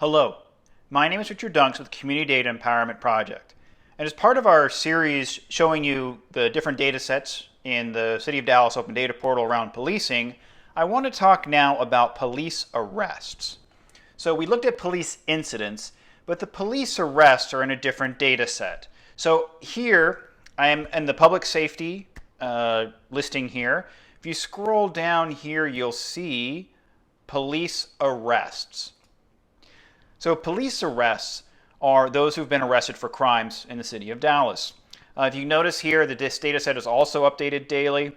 Hello, my name is Richard Dunks with Community Data Empowerment Project. And as part of our series showing you the different data sets in the City of Dallas Open Data Portal around policing, I want to talk now about police arrests. So we looked at police incidents, but the police arrests are in a different data set. So here I am in the public safety listing here. If you scroll down here, you'll see police arrests. So police arrests are those who've been arrested for crimes in the city of Dallas. If you notice here that this data set is also updated daily.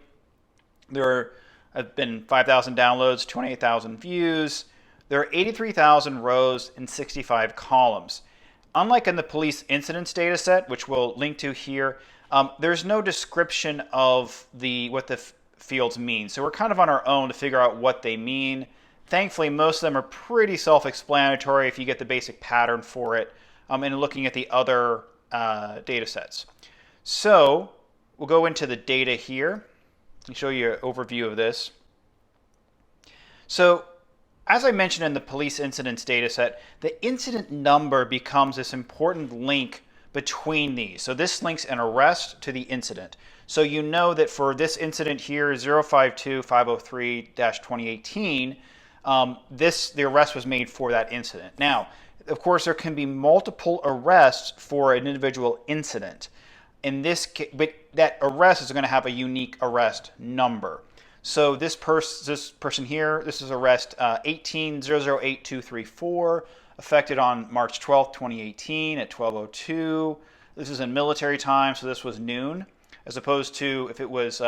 There have been 5,000 downloads, 28,000 views. There are 83,000 rows and 65 columns. Unlike in the police incidents data set, which we'll link to here, there's no description of what the fields mean. So we're kind of on our own to figure out what they mean. Thankfully, most of them are pretty self-explanatory if you get the basic pattern for it and looking at the other data sets. So we'll go into the data here and show you an overview of this. So as I mentioned in the police incidents data set, the incident number becomes this important link between these. So this links an arrest to the incident. So you know that for this incident here, 052-503-2018, the arrest was made for that incident. Now, of course, there can be multiple arrests for an individual incident. In this case, but that arrest is going to have a unique arrest number. So this person here, this is arrest 18-008-234, affected on March 12th, 2018 at 12:02. This is in military time, so this was noon, as opposed to if it was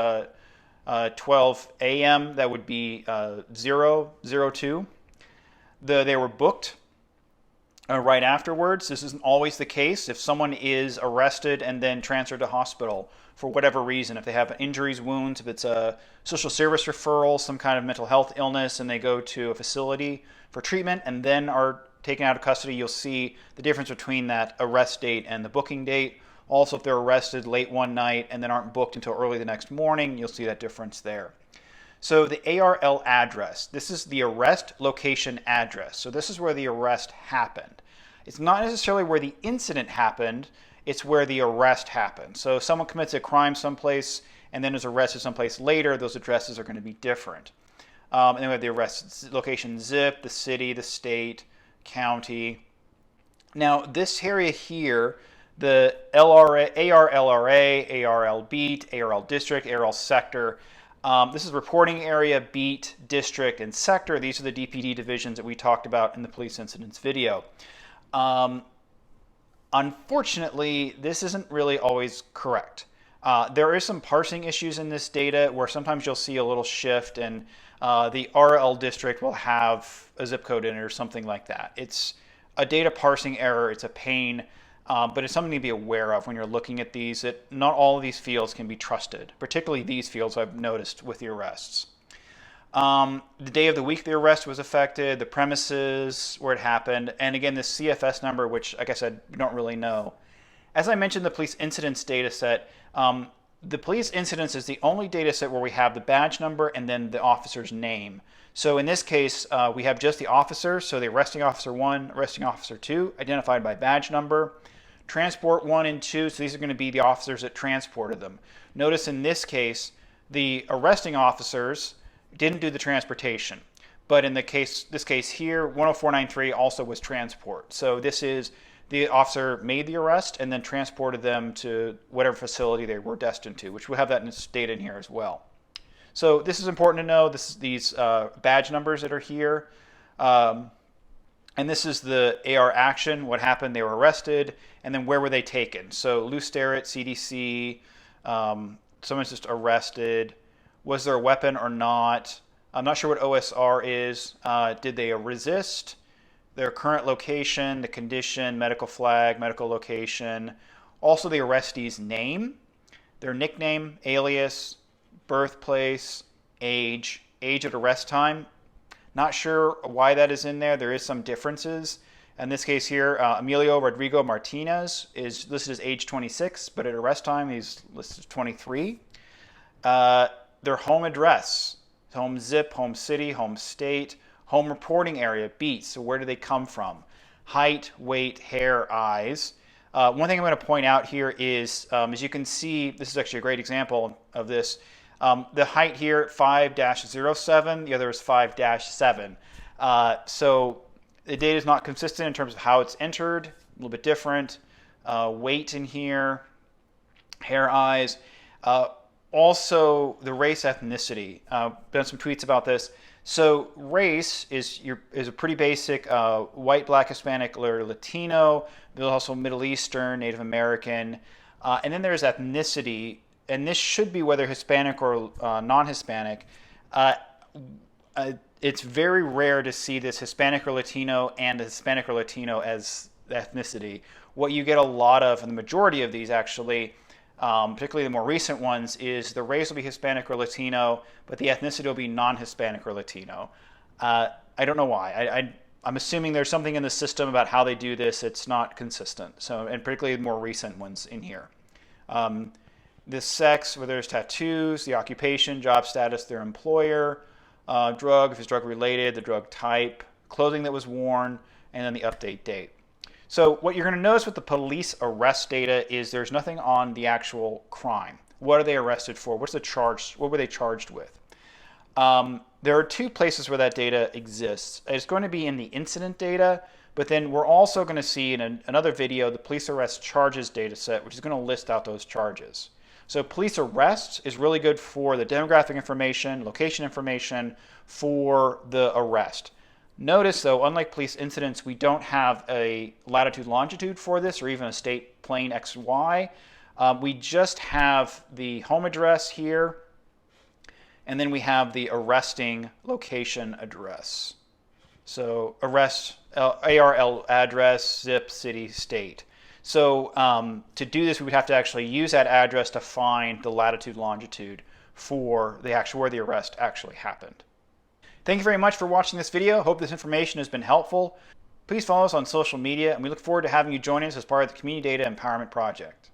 12 a.m., that would be 0:02. They were booked right afterwards. This isn't always the case. If someone is arrested and then transferred to hospital for whatever reason, if they have injuries, wounds, if it's a social service referral, some kind of mental health illness, and they go to a facility for treatment and then are taken out of custody, you'll see the difference between that arrest date and the booking date. Also, if they're arrested late one night and then aren't booked until early the next morning, you'll see that difference there. So the ARL address, this is the arrest location address. So this is where the arrest happened. It's not necessarily where the incident happened, it's where the arrest happened. So if someone commits a crime someplace and then is arrested someplace later, those addresses are going to be different. And then we have the arrest location zip, the city, the state, county. Now this area here, the ARLRA, ARL beat, ARL district, ARL sector. This is reporting area, beat, district, and sector. These are the DPD divisions that we talked about in the police incidents video. Unfortunately, this isn't really always correct. There is some parsing issues in this data where sometimes you'll see a little shift and the RL district will have a zip code in it or something like that. It's a data parsing error. It's a pain. But it's something to be aware of when you're looking at these, that not all of these fields can be trusted, particularly these fields I've noticed with the arrests. The day of the week the arrest was affected, the premises where it happened, and again, the CFS number, which, like I said, we don't really know. As I mentioned, the police incidents data set, the police incidents is the only data set where we have the badge number and then the officer's name. So in this case, we have just the officer, so the arresting officer 1, arresting officer 2, identified by badge number. Transport 1 and 2, so these are going to be the officers that transported them. Notice in this case, the arresting officers didn't do the transportation. But in this case here, 10493 also was transport. So this is the officer made the arrest and then transported them to whatever facility they were destined to, which we'll have that in this data in here as well. So this is important to know. This is these badge numbers that are here. And this is the AR action, what happened, they were arrested, and then where were they taken. So Lou Sterrett, CDC, someone's just arrested. Was there a weapon or not? I'm not sure what OSR is. Did they resist? Their current location, the condition, medical flag, medical location. Also the arrestee's name, their nickname, alias, birthplace, age at arrest time. Not sure why that is in there. There is some differences. In this case here, Emilio Rodrigo Martinez is listed as age 26, but at arrest time he's listed as 23. Their home address, home zip, home city, home state, home reporting area, beat. So where do they come from? height, weight, hair, eyes. One thing I'm going to point out here is, as you can see, this is actually a great example of this. The height here, 5-07, the other is 5-7. So the data is not consistent in terms of how it's entered, a little bit different. Weight in here, hair, eyes. Also, the race, ethnicity. Done some tweets about this. So race is a pretty basic white, black, Hispanic, or Latino. There's also Middle Eastern, Native American, and then there's ethnicity, and this should be whether Hispanic or non-Hispanic. It's very rare to see this Hispanic or Latino and Hispanic or Latino as ethnicity. What you get a lot of, and the majority of these actually, particularly the more recent ones, is the race will be Hispanic or Latino, but the ethnicity will be non-Hispanic or Latino. I don't know why. I'm assuming there's something in the system about how they do this. It's not consistent. So, and particularly the more recent ones in here. The sex, whether there's tattoos, the occupation, job status, their employer, drug, if it's drug related, the drug type, clothing that was worn, and then the update date. So what you're going to notice with the police arrest data is there's nothing on the actual crime. What are they arrested for? What's the charge? What were they charged with? There are two places where that data exists. It's going to be in the incident data, but then we're also going to see in another video the police arrest charges data set, which is going to list out those charges. So police arrest is really good for the demographic information, location information for the arrest. Notice though, unlike police incidents, we don't have a latitude longitude for this or even a state plane XY. We just have the home address here, and then we have the arresting location address. So arrest, ARL address, zip, city, state. So to do this, we would have to actually use that address to find the latitude longitude for the actual where the arrest actually happened. Thank you very much for watching this video. Hope this information has been helpful. Please follow us on social media, and we look forward to having you join us as part of the Community Data Empowerment Project.